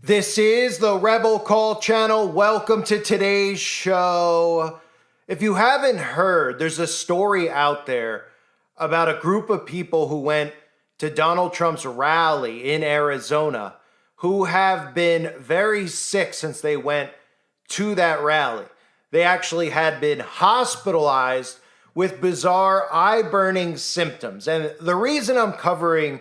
This is the Rebel Call channel. Welcome to today's show. If you haven't heard, there's a story out there about a group of people who went to Donald Trump's rally in Arizona who have been very sick since they went to that rally. They actually had been hospitalized with bizarre eye-burning symptoms. And the reason I'm covering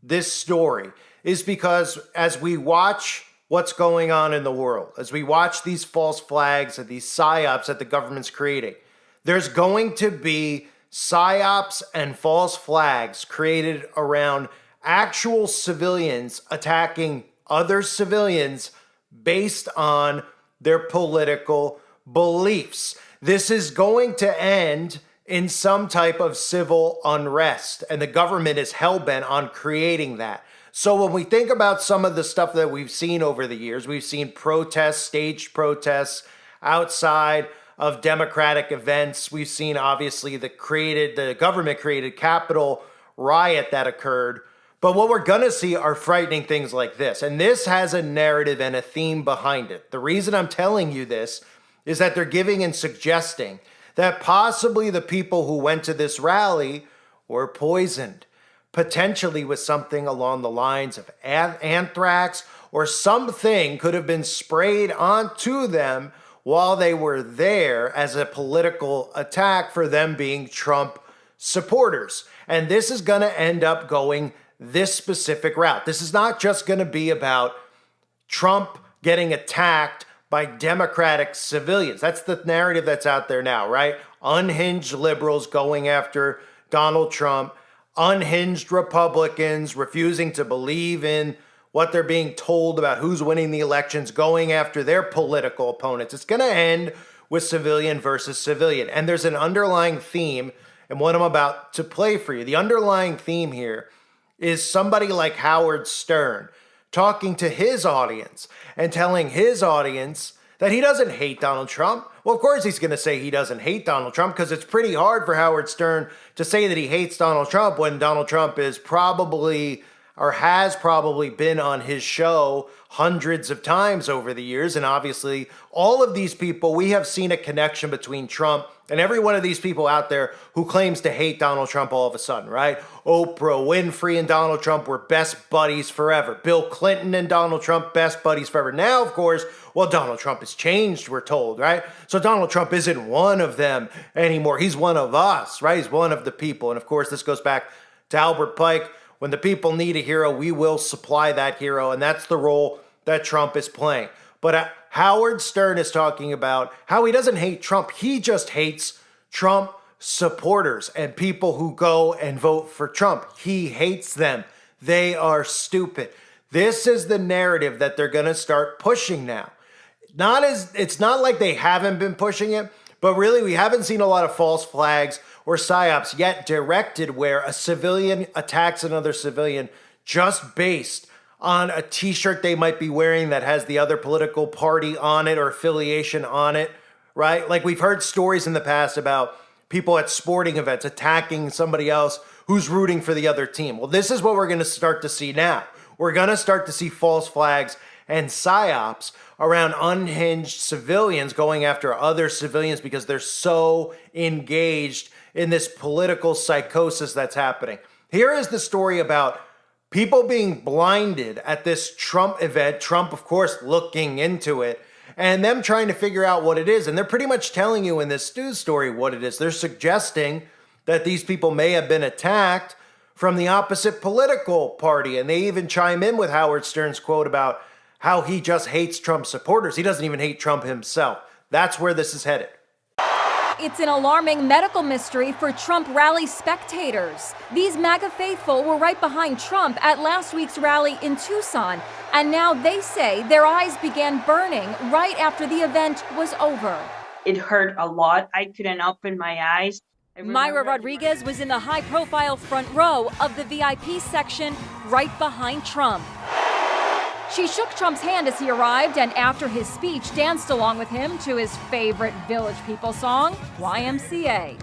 this story is because as we watch what's going on in the world, as we watch these false flags and these psyops that the government's creating, there's going to be psyops and false flags created around actual civilians attacking other civilians based on their political beliefs. This is going to end in some type of civil unrest, and the government is hell-bent on creating that. So when we think about some of the stuff that we've seen over the years, we've seen protests, staged protests outside of democratic events. We've seen, obviously, the government-created Capitol riot that occurred. But what we're going to see are frightening things like this. And this has a narrative and a theme behind it. The reason I'm telling you this is that they're giving and suggesting that possibly the people who went to this rally were poisoned, potentially with something along the lines of anthrax, or something could have been sprayed onto them while they were there as a political attack for them being Trump supporters. And this is going to end up going this specific route. This is not just going to be about Trump getting attacked by Democratic civilians. That's the narrative that's out there now, right? Unhinged liberals going after Donald Trump, unhinged Republicans refusing to believe in what they're being told about who's winning the elections, going after their political opponents. It's going to end with civilian versus civilian. And there's an underlying theme in what I'm about to play for you. The underlying theme here is somebody like Howard Stern talking to his audience and telling his audience that he doesn't hate Donald Trump. Well, of course he's going to say he doesn't hate Donald Trump, because it's pretty hard for Howard Stern to say that he hates Donald Trump when Donald Trump is probably or has probably been on his show hundreds of times over the years. And obviously, all of these people, we have seen a connection between Trump and every one of these people out there who claims to hate Donald Trump all of a sudden, right? Oprah Winfrey and Donald Trump were best buddies forever. Bill Clinton and Donald Trump, best buddies forever. Now, of course, well, Donald Trump has changed, we're told, right? So Donald Trump isn't one of them anymore. He's one of us, right? He's one of the people. And of course, this goes back to Albert Pike. When the people need a hero, we will supply that hero. And that's the role that Trump is playing. But Howard Stern is talking about how he doesn't hate Trump. He just hates Trump supporters and people who go and vote for Trump. He hates them. They are stupid. This is the narrative that they're going to start pushing now. It's not like they haven't been pushing it, but really we haven't seen a lot of false flags or psyops yet directed where a civilian attacks another civilian just based on a t-shirt they might be wearing that has the other political party on it or affiliation on it, right? Like we've heard stories in the past about people at sporting events attacking somebody else who's rooting for the other team. Well, this is what we're going to start to see now. We're going to start to see false flags and psyops around unhinged civilians going after other civilians because they're so engaged in this political psychosis that's happening. Here is the story about people being blinded at this Trump event, Trump, of course, looking into it, and them trying to figure out what it is. And they're pretty much telling you in this news story what it is. They're suggesting that these people may have been attacked from the opposite political party. And they even chime in with Howard Stern's quote about how he just hates Trump supporters. He doesn't even hate Trump himself. That's where this is headed. It's an alarming medical mystery for Trump rally spectators. These MAGA faithful were right behind Trump at last week's rally in Tucson, and now they say their eyes began burning right after the event was over. It hurt a lot. I couldn't open my eyes. Myra Rodriguez was in the high-profile front row of the VIP section right behind Trump. She shook Trump's hand as he arrived, and after his speech, danced along with him to his favorite Village People song, YMCA.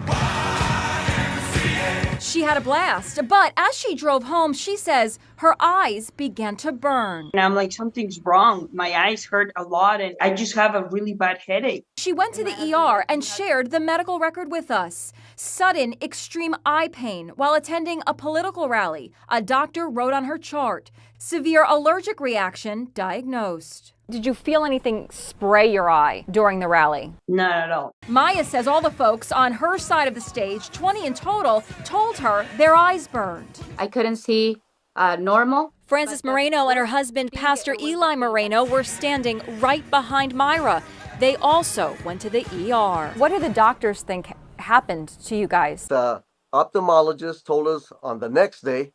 She had a blast, but as she drove home, she says her eyes began to burn. And I'm like, something's wrong. My eyes hurt a lot and I just have a really bad headache. She went to the ER and shared the medical record with us. Sudden extreme eye pain while attending a political rally, a doctor wrote on her chart. Severe allergic reaction diagnosed. Did you feel anything spray your eye during the rally? Not at all. Maya says all the folks on her side of the stage, 20 in total, told her their eyes burned. I couldn't see normal. Frances Moreno and her husband, Pastor Eli Moreno, were standing right behind Myra. They also went to the ER. What do the doctors think happened to you guys? The ophthalmologist told us on the next day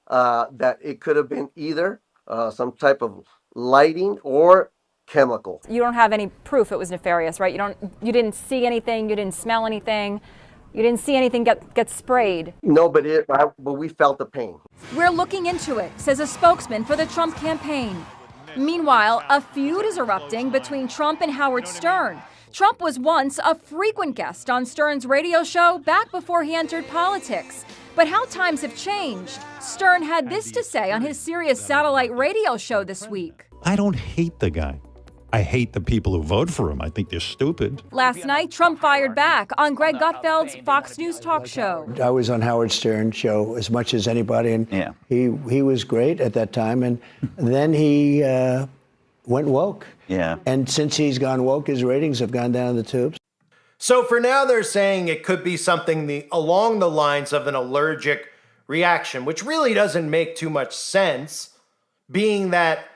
that it could have been either some type of lighting or chemical. You don't have any proof it was nefarious, right? You didn't see anything, you didn't smell anything, you didn't see anything get sprayed. No, but we felt the pain. We're looking into it, says a spokesman for the Trump campaign. Meanwhile, a feud is erupting between Trump and Howard Stern. Trump was once a frequent guest on Stern's radio show back before he entered politics. But how times have changed. Stern had this to say on his Sirius satellite radio show this week. I don't hate the guy. I hate the people who vote for him. I think they're stupid. Last night, Trump fired back on Greg Gutfeld's Fox News talk show. I was on Howard Stern's show as much as anybody, and he was great at that time. And then he went woke. Yeah. And since he's gone woke, his ratings have gone down the tubes. So for now, they're saying it could be something along the lines of an allergic reaction, which really doesn't make too much sense, being that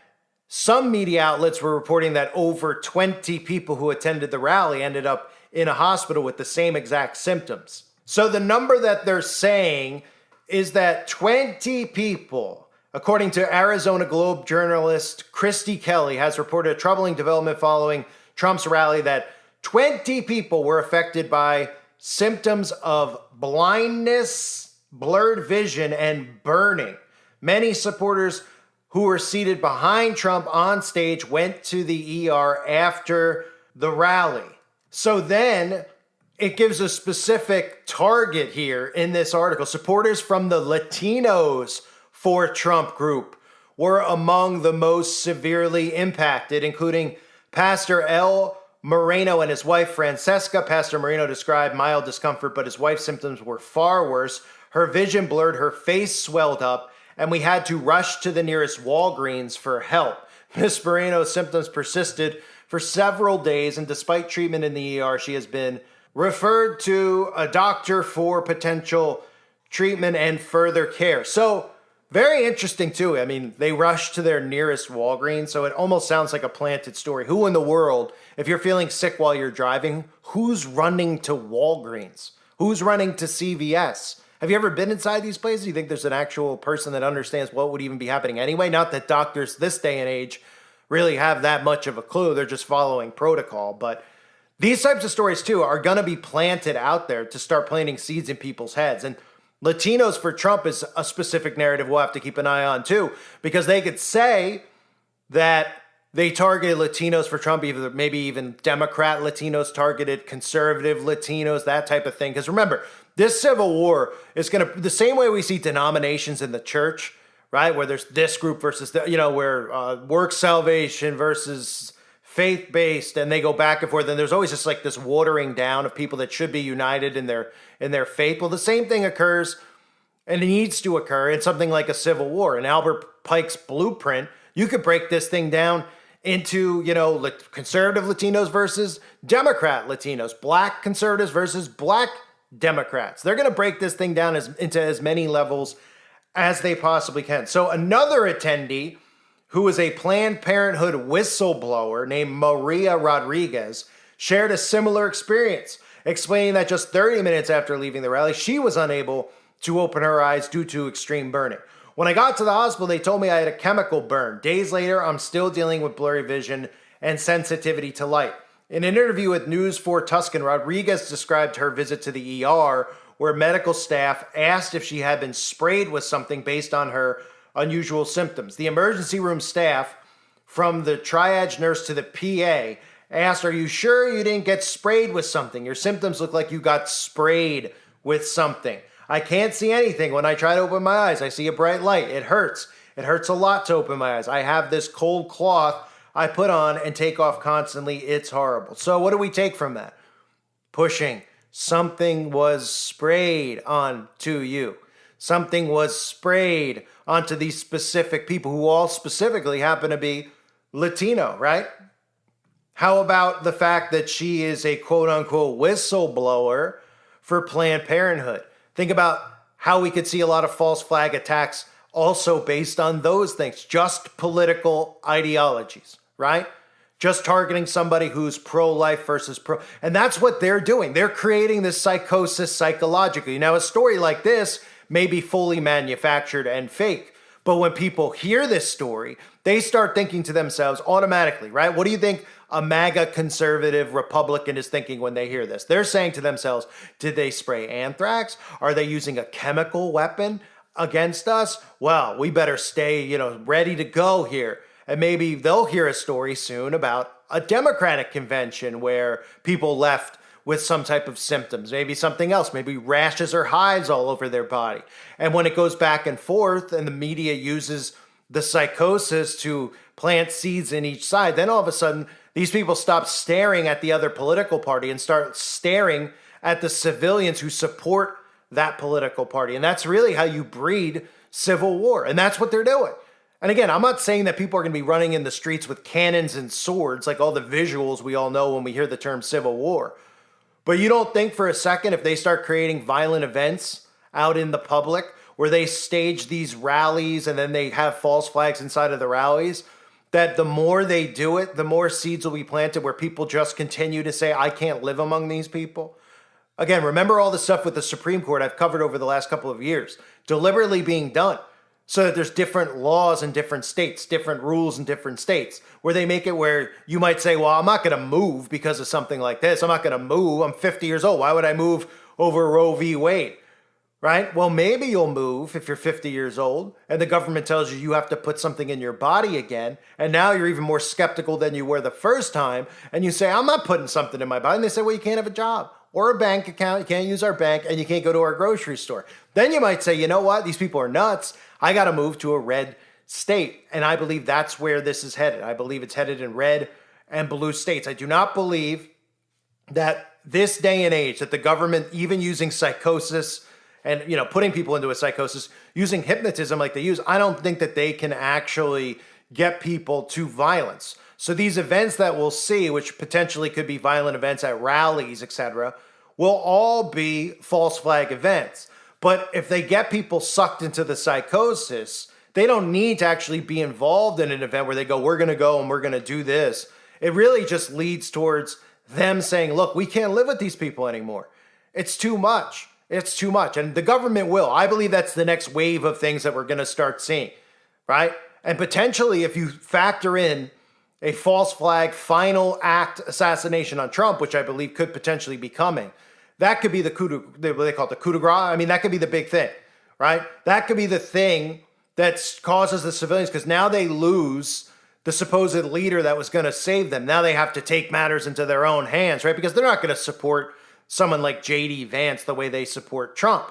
some media outlets were reporting that over 20 people who attended the rally ended up in a hospital with the same exact symptoms. So the number that they're saying is that 20 people, according to Arizona Globe journalist Christy Kelly, has reported a troubling development following Trump's rally that 20 people were affected by symptoms of blindness, blurred vision, and burning. Many supporters who were seated behind Trump on stage went to the ER after the rally. So then it gives a specific target here in this article. Supporters from the Latinos for Trump group were among the most severely impacted, including Pastor L. Moreno and his wife, Francesca. Pastor Moreno described mild discomfort, but his wife's symptoms were far worse. Her vision blurred, her face swelled up, and we had to rush to the nearest Walgreens for help. Miss Moreno's symptoms persisted for several days, and despite treatment in the ER, she has been referred to a doctor for potential treatment and further care. So, very interesting too. I mean, they rushed to their nearest Walgreens, so it almost sounds like a planted story. Who in the world, if you're feeling sick while you're driving, who's running to Walgreens? Who's running to CVS? Have you ever been inside these places? Do you think there's an actual person that understands what would even be happening anyway? Not that doctors this day and age really have that much of a clue. They're just following protocol. But these types of stories too are going to be planted out there to start planting seeds in people's heads. And Latinos for Trump is a specific narrative we'll have to keep an eye on too, because they could say that they targeted Latinos for Trump, either maybe even Democrat Latinos targeted conservative Latinos, that type of thing. Because remember, this civil war is going to, the same way we see denominations in the church, right? Where there's this group versus, where work salvation versus faith-based, and they go back and forth. And there's always just like this watering down of people that should be united in their faith. Well, the same thing occurs, and it needs to occur in something like a civil war. In Albert Pike's blueprint, you could break this thing down into, conservative Latinos versus Democrat Latinos, black conservatives versus black Democrats. They're going to break this thing down into as many levels as they possibly can. So another attendee who is a Planned Parenthood whistleblower named Maria Rodriguez shared a similar experience, explaining that just 30 minutes after leaving the rally, she was unable to open her eyes due to extreme burning. When I got to the hospital, they told me I had a chemical burn. Days later, I'm still dealing with blurry vision and sensitivity to light. In an interview with News 4 Tuscan, Rodriguez described her visit to the ER, where medical staff asked if she had been sprayed with something based on her unusual symptoms. The emergency room staff, from the triage nurse to the PA, asked, "Are you sure you didn't get sprayed with something? Your symptoms look like you got sprayed with something." I can't see anything. When I try to open my eyes, I see a bright light. It hurts. It hurts a lot to open my eyes. I have this cold cloth I put on and take off constantly. It's horrible. So what do we take from that? Pushing. Something was sprayed onto you. Something was sprayed onto these specific people who all specifically happen to be Latino, right? How about the fact that she is a quote unquote whistleblower for Planned Parenthood? Think about how we could see a lot of false flag attacks also based on those things, just political ideologies, right? Just targeting somebody who's pro-life versus pro. And that's what they're doing. They're creating this psychosis psychologically. Now, a story like this may be fully manufactured and fake, but when people hear this story, they start thinking to themselves automatically, right? What do you think a MAGA conservative Republican is thinking when they hear this? They're saying to themselves, did they spray anthrax? Are they using a chemical weapon against us? Well, we better stay, ready to go here. And maybe they'll hear a story soon about a Democratic convention where people left with some type of symptoms, maybe something else, maybe rashes or hives all over their body. And when it goes back and forth and the media uses the psychosis to plant seeds in each side, then all of a sudden these people stop staring at the other political party and start staring at the civilians who support that political party. And that's really how you breed civil war. And that's what they're doing. And again, I'm not saying that people are going to be running in the streets with cannons and swords, like all the visuals we all know when we hear the term civil war. But you don't think for a second if they start creating violent events out in the public where they stage these rallies and then they have false flags inside of the rallies, that the more they do it, the more seeds will be planted where people just continue to say, I can't live among these people? Again, remember all the stuff with the Supreme Court I've covered over the last couple of years, deliberately being done so that there's different laws in different states, different rules in different states, where they make it where you might say, well, I'm not going to move because of something like this. I'm not going to move. I'm 50 years old. Why would I move over Roe v. Wade? Right? Well, maybe you'll move if you're 50 years old and the government tells you have to put something in your body again. And now you're even more skeptical than you were the first time. And you say, I'm not putting something in my body. And they say, well, you can't have a job or a bank account. You can't use our bank and you can't go to our grocery store. Then you might say, you know what? These people are nuts. I got to move to a red state. And I believe that's where this is headed. I believe it's headed in red and blue states. I do not believe that this day and age, that the government, even using psychosis and, putting people into a psychosis, using hypnotism like they use, I don't think that they can actually get people to violence. So these events that we'll see, which potentially could be violent events at rallies, etc., will all be false flag events. But if they get people sucked into the psychosis, they don't need to actually be involved in an event where they go, we're going to go and we're going to do this. It really just leads towards them saying, look, we can't live with these people anymore. It's too much. It's too much. And the government will. I believe that's the next wave of things that we're going to start seeing, right? And potentially, if you factor in a false flag final act assassination on Trump, which I believe could potentially be coming, that could be the coup de, what they call it, the coup de grace. I mean, that could be the big thing, right? That could be the thing that causes the civilians, because now they lose the supposed leader that was going to save them. Now they have to take matters into their own hands, right? Because they're not going to support someone like J.D. Vance the way they support Trump.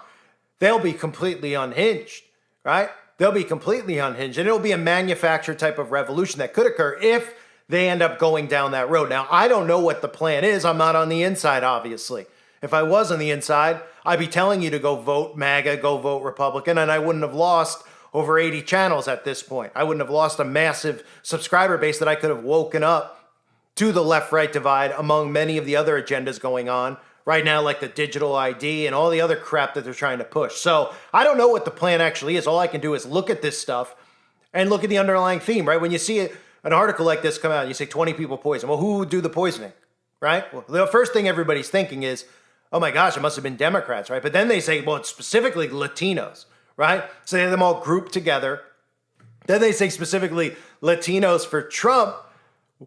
They'll be completely unhinged, right? They'll be completely unhinged. And it'll be a manufactured type of revolution that could occur if they end up going down that road. Now, I don't know what the plan is. I'm not on the inside, obviously. If I was on the inside, I'd be telling you to go vote MAGA, go vote Republican, and I wouldn't have lost over 80 channels at this point. I wouldn't have lost a massive subscriber base that I could have woken up to the left-right divide among many of the other agendas going on right now, like the digital ID and all the other crap that they're trying to push. So I don't know what the plan actually is. All I can do is look at this stuff and look at the underlying theme, right? When you see an article like this come out and you say 20 people poisoned, well, who would do the poisoning, right? Well, the first thing everybody's thinking is, oh my gosh, it must have been Democrats, right? But then they say, well, it's specifically Latinos, right? So they have them all grouped together. Then they say specifically Latinos for Trump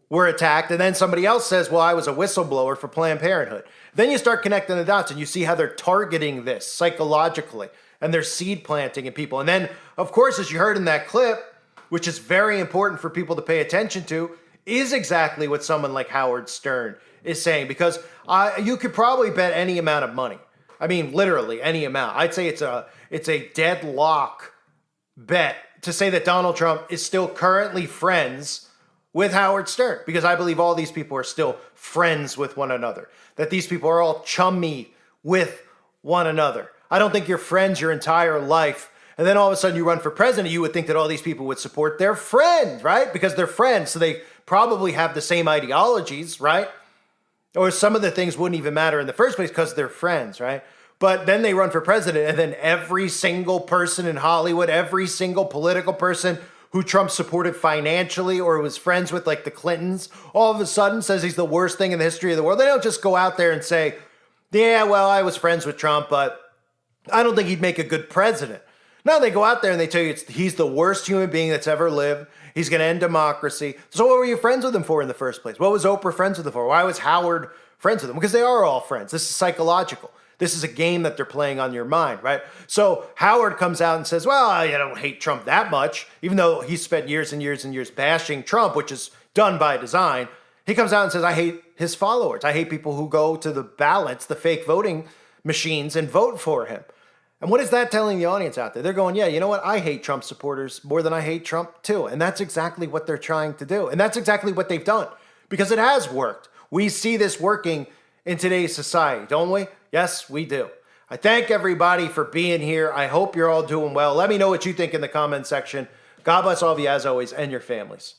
were attacked. And then somebody else says, well, I was a whistleblower for Planned Parenthood. Then you start connecting the dots and you see how they're targeting this psychologically and they're seed planting in people. And then, of course, as you heard in that clip, which is very important for people to pay attention to, is exactly what someone like Howard Stern is saying, because you could probably bet any amount of money I mean, literally any amount. I'd say it's a deadlock bet to say that Donald Trump is still currently friends with Howard Stern, because I believe all these people are still friends with one another, that these people are all chummy with one another. I don't think you're friends your entire life, and then all of a sudden you run for president, you would think that all these people would support their friend, right? Because they're friends, so they probably have the same ideologies, right? Or some of the things wouldn't even matter in the first place because they're friends, right? But then they run for president, and then every single person in Hollywood, every single political person who Trump supported financially or was friends with, like the Clintons, all of a sudden says he's the worst thing in the history of the world. They don't just go out there and say, yeah, well, I was friends with Trump, but I don't think he'd make a good president. No, they go out there and they tell you he's the worst human being that's ever lived. He's going to end democracy. So what were you friends with him for in the first place? What was Oprah friends with him for? Why was Howard friends with him? Because they are all friends. This is psychological. This is a game that they're playing on your mind, right? So Howard comes out and says, well, I don't hate Trump that much, even though he spent years and years and years bashing Trump, which is done by design. He comes out and says, I hate his followers. I hate people who go to the ballots, the fake voting machines, and vote for him. And what is that telling the audience out there? They're going, yeah, you know what? I hate Trump supporters more than I hate Trump too. And that's exactly what they're trying to do. And that's exactly what they've done, because it has worked. We see this working in today's society, don't we? Yes, we do. I thank everybody for being here. I hope you're all doing well. Let me know what you think in the comment section. God bless all of you as always and your families.